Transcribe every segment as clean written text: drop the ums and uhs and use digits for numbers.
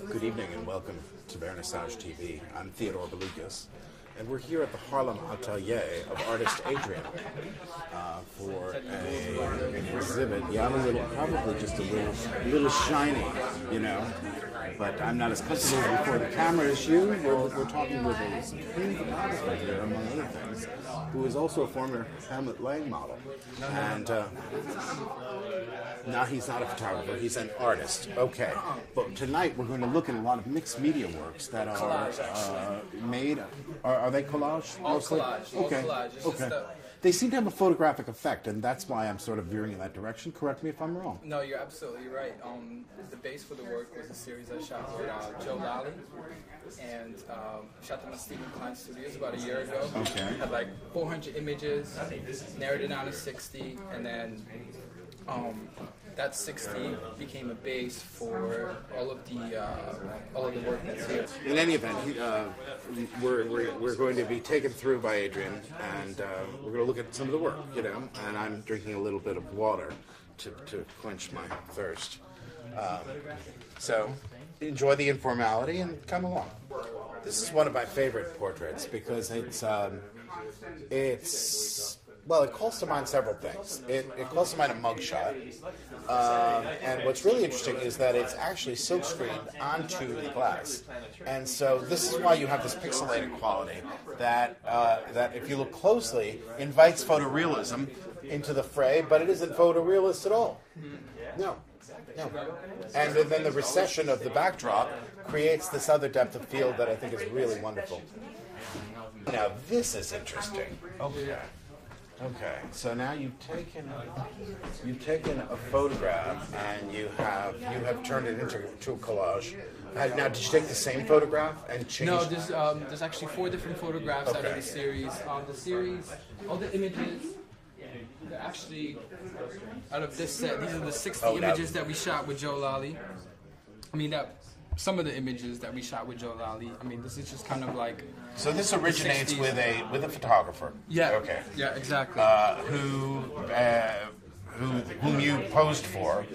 Good evening and welcome to Vernissage TV. I'm Theodore Bouloukos, and we're here at the Harlem atelier of artist Adrian for an exhibit. Yeah, I'm a little, probably just a little shiny, you know, but I'm not as comfortable before the camera as you. We're talking with a supreme photographer here, among other things, who is also a former Hamlet Lang model. And now he's not a photographer, he's an artist. Okay, but tonight we're going to look at a lot of mixed media works that are made. Are they collage? All collage. Okay. All collage. Okay. They seem to have a photographic effect, and that's why I'm sort of veering in that direction. Correct me if I'm wrong. No, you're absolutely right. The base for the work was a series I shot with Joe Lally, and shot them at Stephen Klein Studios about a year ago. Okay. Had like 400 images, narrowed it down to 60, and then that 60 became a base for all of the work that's here. In any event, we're going to be taken through by Adrian, and we're going to look at some of the work, you know. And I'm drinking a little bit of water to quench my thirst. So enjoy the informality and come along. This is one of my favorite portraits because well, it calls to mind several things. It calls to mind a mugshot. And what's really interesting is that it's actually silkscreened onto the glass. And so this is why you have this pixelated quality that if you look closely, invites photorealism into the fray, but it isn't photorealist at all. No. No. And then the recession of the backdrop creates this other depth of field that I think is really wonderful. Now, this is interesting. Okay, so now you've taken a photograph and you have turned it into a collage. Now, did you take the same photograph and change? No, there's actually 4 different photographs out of the series. All the images, they're actually out of this set. These are the 60 images that we shot with Joe Lally. I mean, some of the images that we shot with Joe Lally. I mean, this is just kind of like. So this originates with a photographer. Yeah. Okay. Yeah, exactly. Whom you posed for,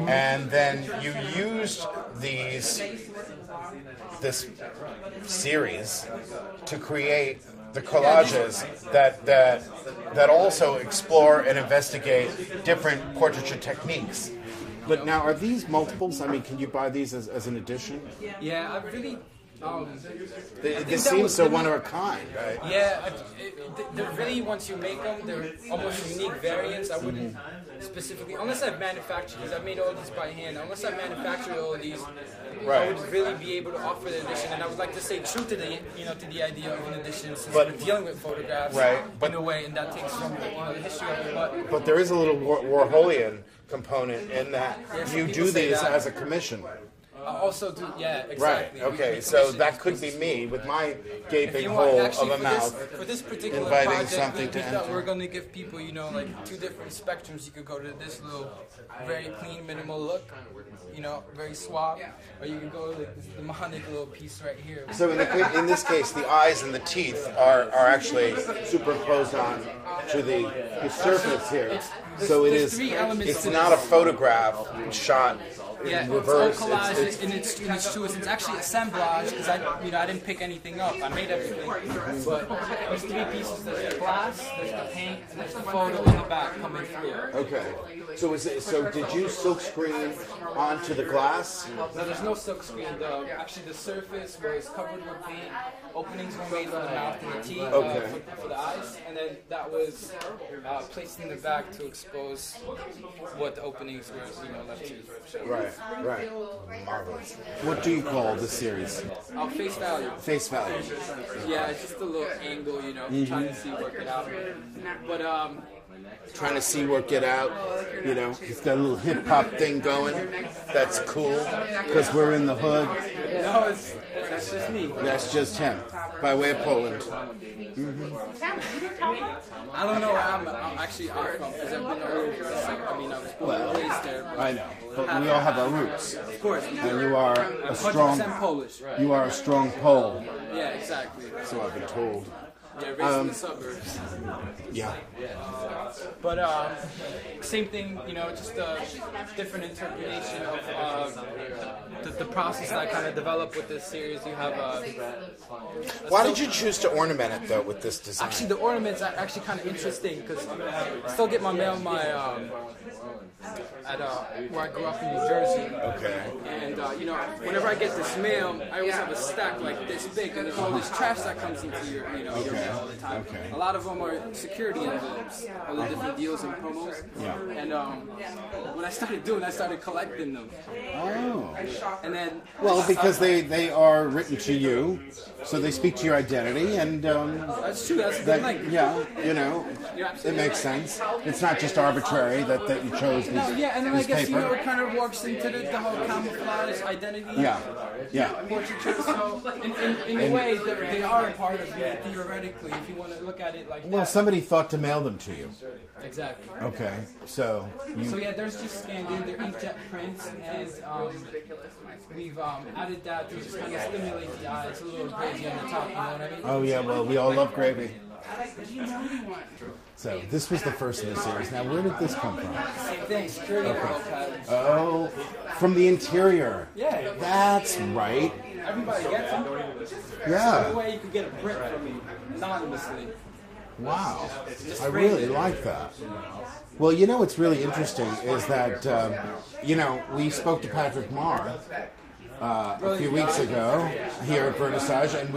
and then you used this series to create the collages that also explore and investigate different portraiture techniques. But now, are these multiples? I mean, can you buy these as an edition? Yeah, I really. This seems so one of a kind, right? Yeah, they're really, once you make them, they're almost unique variants. I wouldn't specifically, unless I've manufactured these, I've made all these by hand, unless I manufactured all of these, I would really be able to offer the edition. And I would like to stay true to the idea of an edition, since we're dealing with photographs in a way, and that takes from the history of it. But there is a little Warholian component in that you do these as a commission. Also do, yeah, exactly. Right, okay, so that could be me with my gaping hole of a mouth for this particular inviting project, something to enter. We're going to give people, like 2 different spectrums. You could go to this little, very clean, minimal look, very suave, or you could go to this demonic little piece right here. So in this case, the eyes and the teeth are actually superimposed on to the surface here. So it's not a photograph shot. Yeah, reverse. It's all collage in its truest. It's actually assemblage because I didn't pick anything up. I made everything. But there's 3 pieces. There's the glass, there's the paint, and there's the photo in the back coming through. Okay. So did you silk screen onto the glass? No, there's no silk screen. Actually, the surface was covered with paint. Openings were made for the mouth and the teeth for the eyes, and then that was placed in the back to expose what the openings were, left to. Right. Marvelous. What do you call this series? Face value. Face value. Yeah, it's just a little angle, trying to see work it out. But trying to see work it out, he's got a little hip hop thing going. That's cool because we're in the hood. No, that's just me. That's just him, by way of Poland. I don't know where I'm from because I've been all over. I was born and raised there. I know, but we all have our roots. Of course. And you are a strong 100% Polish. Right. You are a strong Pole. Yeah, exactly. So I've been told. Yeah, raised in the suburbs. Yeah. But same thing, you know, just a different interpretation of the process that I kind of developed with this series. You have. Why did you choose to ornament it though with this design? Actually, the ornaments are actually kind of interesting because I still get my mail at where I grew up in New Jersey. Okay. And you know, whenever I get this mail, I always have a stack like this big, and there's all this trash that comes into your, you know, your mail all the time. Okay. A lot of them are security envelopes, all the different deals and promos. Yeah. And what I started doing, I started collecting them. Oh. And then. Well, because they are written to you, so they speak to your identity, and that's true. That's a good link. yeah, you know, it makes sense. It's not just arbitrary that you chose these. No, yeah, and then I this guess paper. you know it kind of works into the whole camouflage identity. Yeah, yeah. Portraiture. So in a way, they are a part of it theoretically. If you want to look at it like Well, that. somebody thought to mail them to you. Exactly. Okay, so So yeah, there's just scanned in. They're inkjet prints, and we've added that to just kind of stimulate the eye. It's a little crazy on the top. You know what I mean? Oh yeah, well we all love gravy. So this was the first in the series. Now where did this come from? Same thing. Security envelope patterns. Oh, from the interior. Yeah. That's right. Everybody gets them. Yeah. No way you could get a print from me anonymously. Wow. I really like that. Well, you know what's really interesting is that, you know, we spoke to Patrick Marr a few weeks ago here at Vernissage, and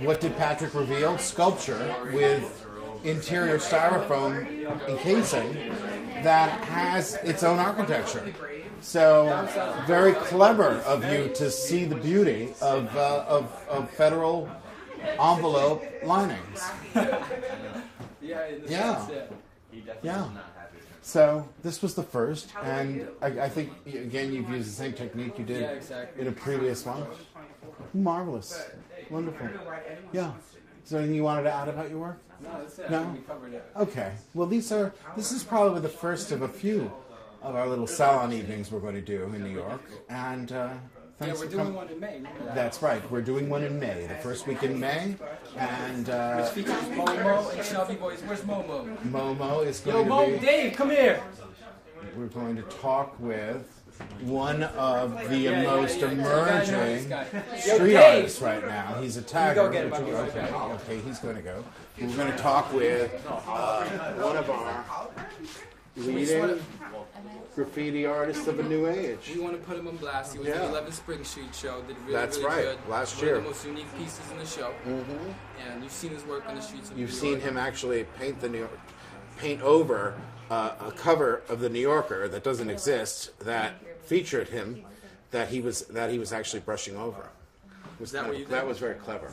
what did Patrick reveal? Sculpture with interior styrofoam encasing that has its own architecture. So, very clever of you to see the beauty of federal envelope linings. Yeah. So this was the first, and I think again you've used the same technique you did in a previous one. Marvelous, wonderful. Yeah. Is there anything you wanted to add about your work? No, that's it. No? We covered it. Okay. Well, this is probably the first of a few of our little salon evenings we're going to do in New York, and. Thanks we're doing one in May. That's right. We're doing one in May, the first week in May, and which features Momo and Shelby Boys. Where's Momo? Momo is going to be. Dave, come here. We're going to talk with one of the most emerging street artists right now. He's a tagger. Okay, he's going to go. We're going to talk with one of our leading graffiti artists of a new age. We want to put him on blast. He was at the 11th Spring Street show. Did really, That's really right. good. Last One year. of the most unique pieces in the show. Mm-hmm. And you've seen his work on the streets of New York. You've seen him actually paint over a cover of the New Yorker that doesn't exist that featured him that he was actually brushing over. That was very clever.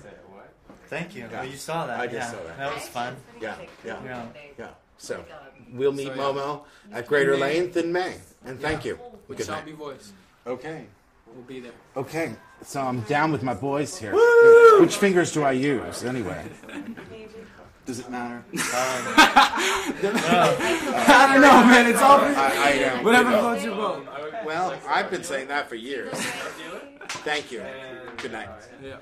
Thank you. Yeah. Well, you saw that. I just saw that. That was fun. Yeah. So we'll meet Momo at greater length in May. And thank you. With Shelby Voice. Okay. We'll be there. Okay. So I'm down with my boys here. Woo! Which fingers do I use anyway? Does it matter? I don't know, man. It's all I don't. whatever floats your boat. Well, I've been saying that for years. Thank you. Good night. Yeah.